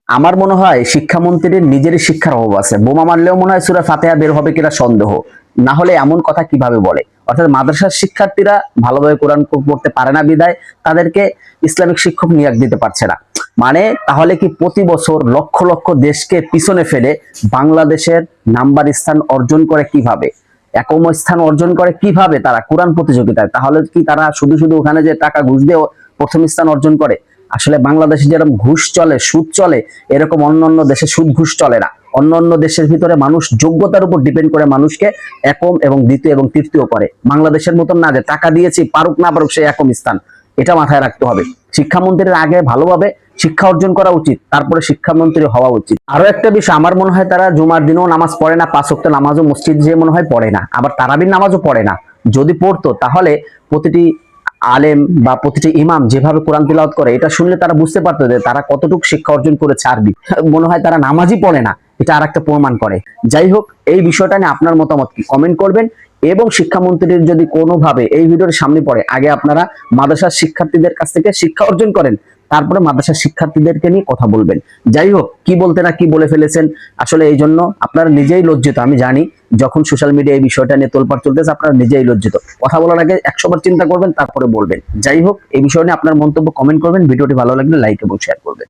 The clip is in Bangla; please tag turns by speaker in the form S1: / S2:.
S1: আমার মনে হয় শিক্ষামন্ত্রীর নিজেরই শিক্ষার অভাব আছে। বোমা মারলেও মনে হয় সূরা ফাতিহা বের হবে কিনা সন্দেহ। না হলে এমন কথা কিভাবে বলে? অর্থাৎ মাদ্রাসার শিক্ষার্থীরা ভালোভাবে কোরআন পড়তে পারে না বিধায় তাদেরকে ইসলামিক শিক্ষক নিয়োগ দিতে পারছে না। মানে তাহলে কি প্রতি বছর লক্ষ লক্ষ দেশকে পিছনে ফেলে বাংলাদেশের নাম্বার স্থান অর্জন করে কিভাবে, একম স্থান অর্জন করে কিভাবে তারা কোরআন প্রতিযোগিতায়? তাহলে কি তারা শুধু শুধু ওখানে যে টাকা ঘুষ দিয়ে প্রথম স্থান অর্জন করে? আসলে বাংলাদেশে যেরকম ঘুষ চলে, সুদ চলে, এরকম অন্যান্য দেশে সুদ ঘুষ চলে না। অন্যান্য দেশের ভিতরে মানুষ যোগ্যতার উপর ডিপেন্ড করে মানুষকে একম এবং দ্বিতীয় এবং তৃতীয় করে। বাংলাদেশের মতন না যে টাকা দিয়েছি পারুক না পারুক সে একম স্থান। এটা মাথায় রাখতে হবে। শিক্ষামন্ত্রীর আগে ভালোভাবে শিক্ষা অর্জন করা উচিত, তারপরে শিক্ষামন্ত্রী হওয়া উচিত। আরো একটা বিষয়, আমার মনে হয় তারা জুমার দিনও নামাজ পড়ে না, 5 ওয়াক্ত নামাজও মসজিদ যে মনে হয় পড়ে না, আবার তারাবির নামাজও পড়ে না। যদি পড়তো তাহলে প্রতিটি আলেম বা প্রতিটি ইমাম যেভাবে কোরআন তিলাওয়াত করে এটা শুনলে তারা বুঝতে পারতো যে তারা কতটুকু শিক্ষা অর্জন করেছে আরবি। মনে হয় তারা নামাজই পড়ে না, এটা আরেকটা প্রমাণ করে। যাই হোক, এই বিষয়টা নিয়ে আপনার মতামত কি কমেন্ট করবেন। এবং শিক্ষামন্ত্রীর যদি কোনোভাবে এই ভিডিওর সামনে পড়ে, আগে আপনারা মাদ্রাসার শিক্ষার্থীদের কাছ থেকে শিক্ষা অর্জন করেন, তারপরে মাদ্রাসার শিক্ষার্থীদেরকে নিয়ে কথা বলবেন। যাই হোক, কি বলতে না কি বলে ফেলেছেন। আসলে এই জন্য আপনারা নিজেই লজ্জিত, আমি জানি। যখন সোশ্যাল মিডিয়া এই বিষয়টা নিয়ে তোলপাড় চলতেছে আপনারা নিজেই লজ্জিত। কথা বলার আগে 100 বার চিন্তা করবেন, তারপরে বলবেন। যাই হোক, এই বিষয় নিয়ে আপনার মন্তব্য কমেন্ট করবেন। ভিডিওটি ভালো লাগলে লাইক এবং শেয়ার করবেন।